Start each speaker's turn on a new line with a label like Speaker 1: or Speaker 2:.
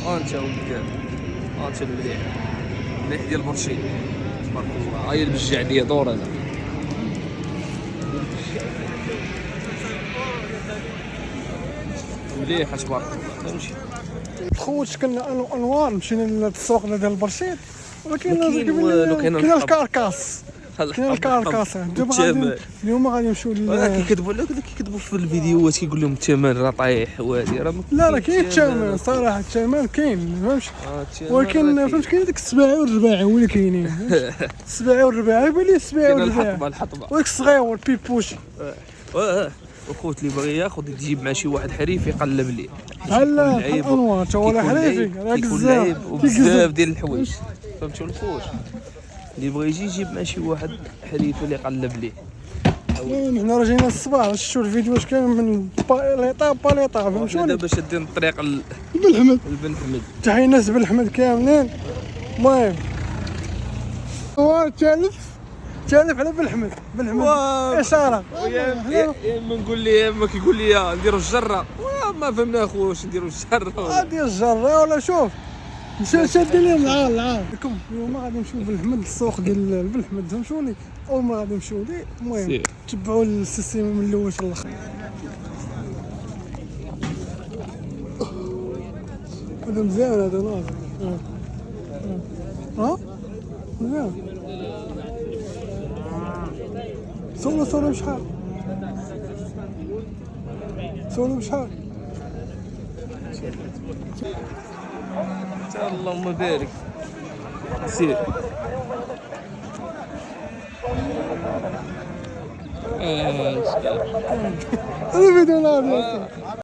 Speaker 1: انت ولد انت المليح مليح ديال برشيد تبارك الله. هاي البجعديه دور انا مليح تبارك الله. نمشي
Speaker 2: خوت شكلنا انوار مشينا للسوق ديال البرشيد، ولكن
Speaker 1: كاين والو، كاين
Speaker 2: كاين الكركاس، كاين الكركاس. دابا غادي اليوم غادي نمشيو
Speaker 1: كيكذبوا في الفيديوهات كيقول لهم الثمن راه طايح وهادي راه
Speaker 2: لا كاين الثمن صراحه، الثمن كاين فهمتش، ولكن فهمت كاين ديك السباعي والرباعي هو اللي كاينين. السباعي والرباعي يبان لي السباعي والرباعي،
Speaker 1: الحطبه
Speaker 2: وداك الصغيور البيبوشي.
Speaker 1: وخوت اللي باغي ياخذ تجيب مع شي واحد حريف يقلب ليه
Speaker 2: بحال انوار تا هو حريفي راه
Speaker 1: بزاف ديال الحوايج فهمتوا الخوت. اللي بغى يجيب مع شي واحد حريف اللي يقلب ليه.
Speaker 2: حنا راه جينا الصباح شفتوا الفيديو واش كاين من باليطا فهمتوني.
Speaker 1: دابا شادين الطريق
Speaker 2: بن حمد
Speaker 1: لبن حمد.
Speaker 2: تحية الناس بن حمد كاملين. المهم هو تالف على بن حمد اشاره.
Speaker 1: يا اما نقول لي يا اما كيقول لي نديروا الجره ما فهمنا خوش نديروا الجره
Speaker 2: ندير الجره ولا شوف شادين لهم العار. لكم اليوم غادي نمشيو بن حمد للسوق ديال بن حمد فهمتوني. اول ما غادي نمشيو ليه المهم تبعوا السيستم من الاول حتى الاخر. هذا مزيان هذا ناضي مزيان. سولو بشحال
Speaker 1: اللهم بارك سير.
Speaker 2: هذا فيديو ناضي